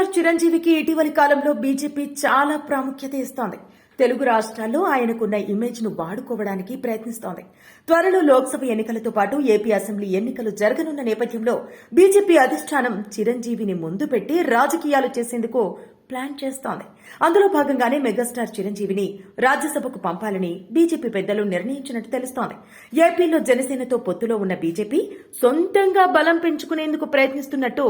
Megastar చిరంజీవికి ఇటీవలి కాలంలో బీజేపీ చాలా ప్రాముఖ్యత ఇస్తోంది. తెలుగు రాష్ట్రాల్లో ఆయనకున్న ఇమేజ్ ను వాడుకోవడానికి ప్రయత్నిస్తోంది. త్వరలో లోక్సభ ఎన్నికలతో పాటు ఏపీ అసెంబ్లీ ఎన్నికలు జరగనున్న నేపథ్యంలో బీజేపీ అధిష్టానం చిరంజీవిని ముందు పెట్టి రాజకీయాలు చేసేందుకు ప్లాన్ చేస్తోంది. అందులో భాగంగానే మెగాస్టార్ చిరంజీవిని రాజ్యసభకు పంపాలని బీజేపీ పెద్దలు నిర్ణయించినట్టు తెలుస్తోంది. ఏపీలో జనసేనతో పొత్తులో ఉన్న బీజేపీ సొంతంగా బలం పెంచుకునేందుకు ప్రయత్నిస్తున్నట్టు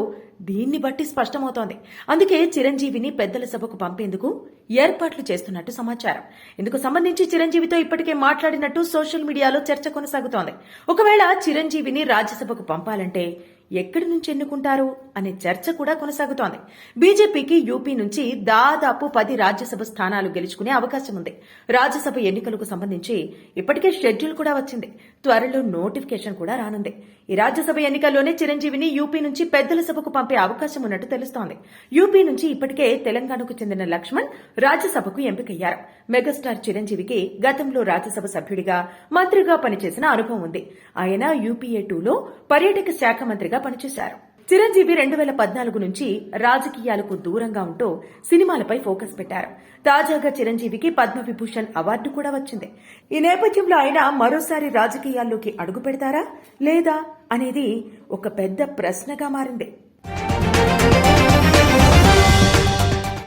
దీన్ని బట్టి స్పష్టమవుతోంది. అందుకే చిరంజీవిని పెద్దల సభకు పంపేందుకు ఏర్పాట్లు చేస్తున్నట్టు సమాచారం. ఇందుకు సంబంధించి చిరంజీవితో ఇప్పటికే మాట్లాడినట్టు సోషల్ మీడియాలో చర్చ కొనసాగుతోంది. ఒకవేళ చిరంజీవిని రాజ్యసభకు పంపాలంటే ఎక్కడి నుంచి ఎన్నుకుంటారు అనే చర్చ కూడా కొనసాగుతోంది. బీజేపీకి యూపీ నుంచి దాదాపు 10 రాజ్యసభ స్థానాలు గెలుచుకునే అవకాశం ఉంది. రాజ్యసభ ఎన్నికలకు సంబంధించి ఇప్పటికే షెడ్యూల్ కూడా వచ్చింది. త్వరలో నోటిఫికేషన్ కూడా రానుంది. ఈ రాజ్యసభ ఎన్నికల్లోనే చిరంజీవిని యూపీ నుంచి పెద్దల సభకు పంపే అవకాశం ఉన్నట్టు తెలుస్తోంది. యూపీ నుంచి ఇప్పటికే తెలంగాణకు చెందిన లక్ష్మణ్ రాజ్యసభకు ఎంపికయ్యారు. మెగాస్టార్ చిరంజీవికి గతంలో రాజ్యసభ సభ్యుడిగా మంత్రిగా పనిచేసిన అనుభవం ఉంది. ఆయన యూపీఏ 2లో పర్యాటక శాఖ మంత్రిగా పనిచేశారు. చిరంజీవి 2014 నుంచి రాజకీయాలకు దూరంగా ఉంటూ సినిమాలపై ఫోకస్ పెట్టారు. తాజాగా చిరంజీవికి పద్మవిభూషణ్ అవార్డు కూడా వచ్చింది. ఈ నేపథ్యంలో ఆయన మరోసారి రాజకీయాల్లోకి అడుగు పెడతారా లేదా అనేది ఒక పెద్ద ప్రశ్నగా మారింది.